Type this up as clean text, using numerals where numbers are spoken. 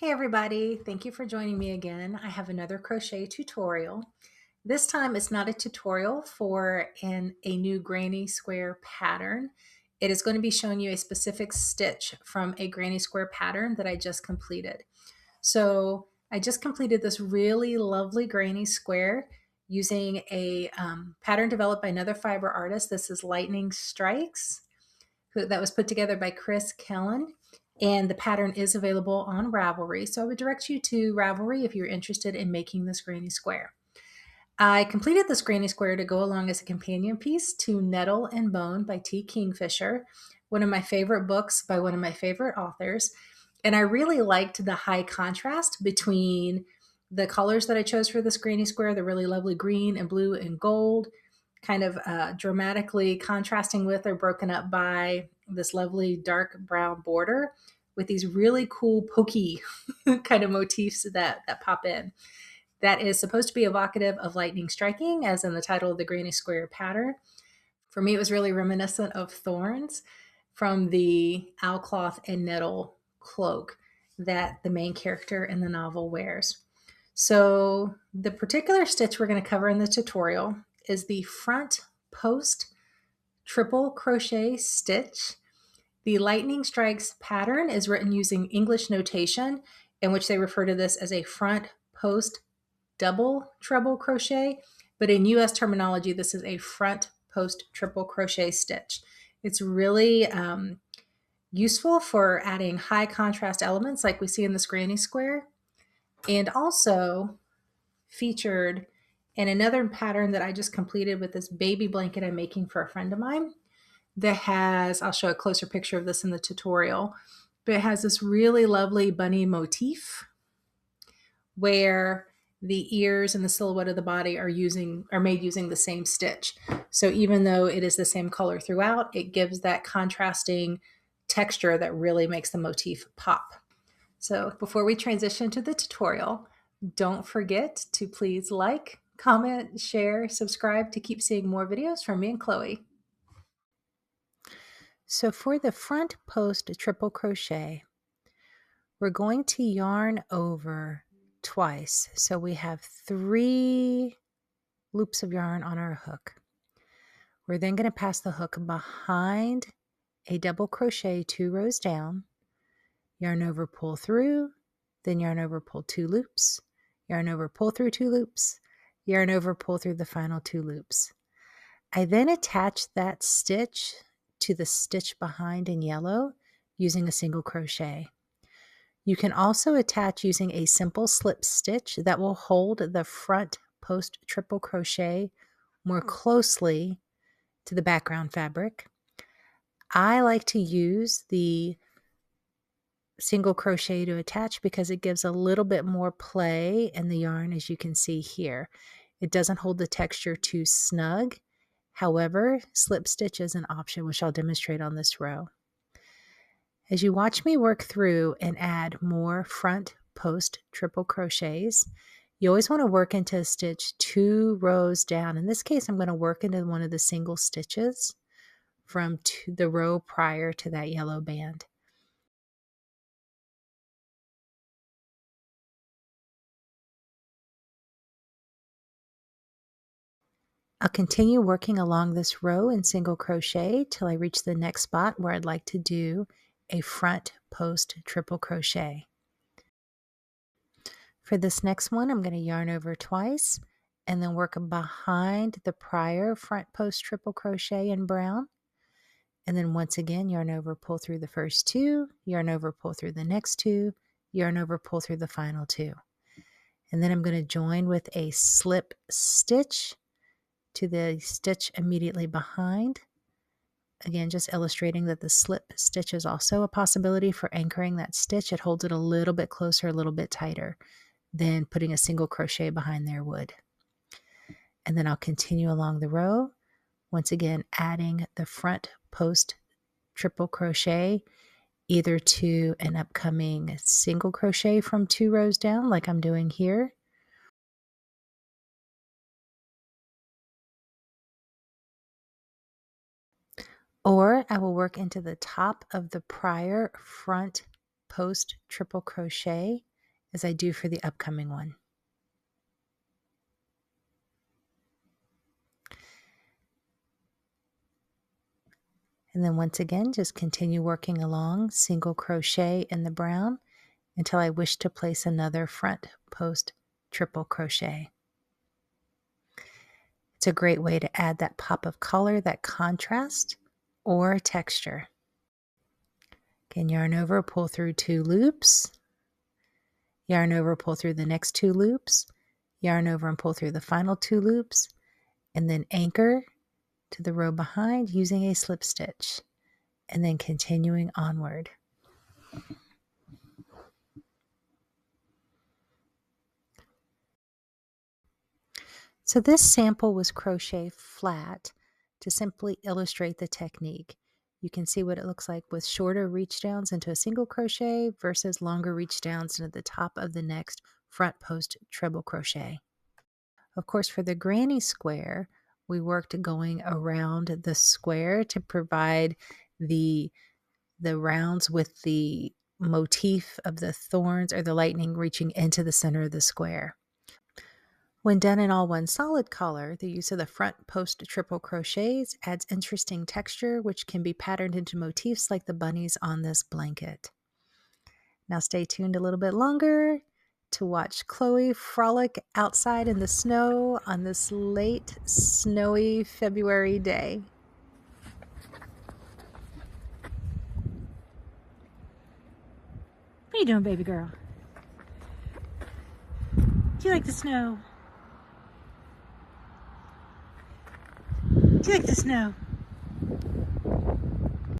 Hey everybody, thank you for joining me again. I have another crochet tutorial. This time it's not a tutorial for a new granny square pattern. It is going to be showing you a specific stitch from a granny square pattern that I just completed. So I just completed this really lovely granny square using a pattern developed by another fiber artist. This is Lightning Strikes that was put together by Chris Kellen. And the pattern is available on Ravelry. So I would direct you to Ravelry if you're interested in making this granny square. I completed this granny square to go along as a companion piece to Nettle and Bone by T. Kingfisher, one of my favorite books by one of my favorite authors. And I really liked the high contrast between the colors that I chose for this granny square, the really lovely green and blue and gold, kind of dramatically contrasting with or broken up by this lovely dark brown border with these really cool pokey kind of motifs that pop in. That is supposed to be evocative of lightning striking, as in the title of the granny square pattern. For me, it was really reminiscent of thorns from the owl cloth and nettle cloak that the main character in the novel wears. So the particular stitch we're going to cover in the tutorial is the front post triple crochet stitch. The lightning strikes pattern is written using English notation, in which they refer to this as a front post double treble crochet, but in US terminology, this is a front post triple crochet stitch. It's really useful for adding high contrast elements like we see in this granny square, and also featured in another pattern that I just completed with this baby blanket I'm making for a friend of mine that has, I'll show a closer picture of this in the tutorial, but it has this really lovely bunny motif where the ears and the silhouette of the body are made using the same stitch. So even though it is the same color throughout, it gives that contrasting texture that really makes the motif pop. So before we transition to the tutorial, don't forget to please like, comment, share, subscribe to keep seeing more videos from me and Chloe. So for the front post triple crochet, we're going to yarn over twice. So we have 3 loops of yarn on our hook. We're then going to pass the hook behind a double crochet 2 rows down, yarn over, pull through, then yarn over, pull 2 loops, yarn over, pull through 2 loops, yarn over, pull through the final 2 loops. I then attach that stitch to the stitch behind in yellow using a single crochet. You can also attach using a simple slip stitch that will hold the front post triple crochet more closely to the background fabric. I like to use the single crochet to attach because it gives a little bit more play in the yarn, as you can see here. It doesn't hold the texture too snug. However, slip stitch is an option, which I'll demonstrate on this row. As you watch me work through and add more front post triple crochets, you always want to work into a stitch 2 rows down. In this case, I'm going to work into one of the single stitches from the row prior to that yellow band. I'll continue working along this row in single crochet till I reach the next spot where I'd like to do a front post triple crochet. For this next one, I'm going to yarn over twice and then work behind the prior front post triple crochet in brown. And then once again, yarn over, pull through the first 2, yarn over, pull through the next 2, yarn over, pull through the final 2. And then I'm going to join with a slip stitch to the stitch immediately behind. Again, just illustrating that the slip stitch is also a possibility for anchoring that stitch. It holds it a little bit closer, a little bit tighter than putting a single crochet behind there would. And then I'll continue along the row, once again adding the front post triple crochet either to an upcoming single crochet from 2 rows down like I'm doing here, or I will work into the top of the prior front post triple crochet as I do for the upcoming one. And then once again, just continue working along, single crochet in the brown until I wish to place another front post triple crochet. It's a great way to add that pop of color, that contrast, or texture. Again, yarn over, pull through 2 loops, yarn over, pull through the next 2 loops, yarn over and pull through the final 2 loops, and then anchor to the row behind using a slip stitch, and then continuing onward. So this sample was crochet flat to simply illustrate the technique. You can see what it looks like with shorter reach downs into a single crochet versus longer reach downs into the top of the next front post treble crochet. Of course, for the granny square, we worked going around the square to provide the rounds with the motif of the thorns or the lightning reaching into the center of the square. When done in all one solid color, the use of the front post triple crochets adds interesting texture, which can be patterned into motifs like the bunnies on this blanket. Now stay tuned a little bit longer to watch Chloe frolic outside in the snow on this late snowy February day. What are you doing, baby girl? Do you like the snow? Do you like the snow?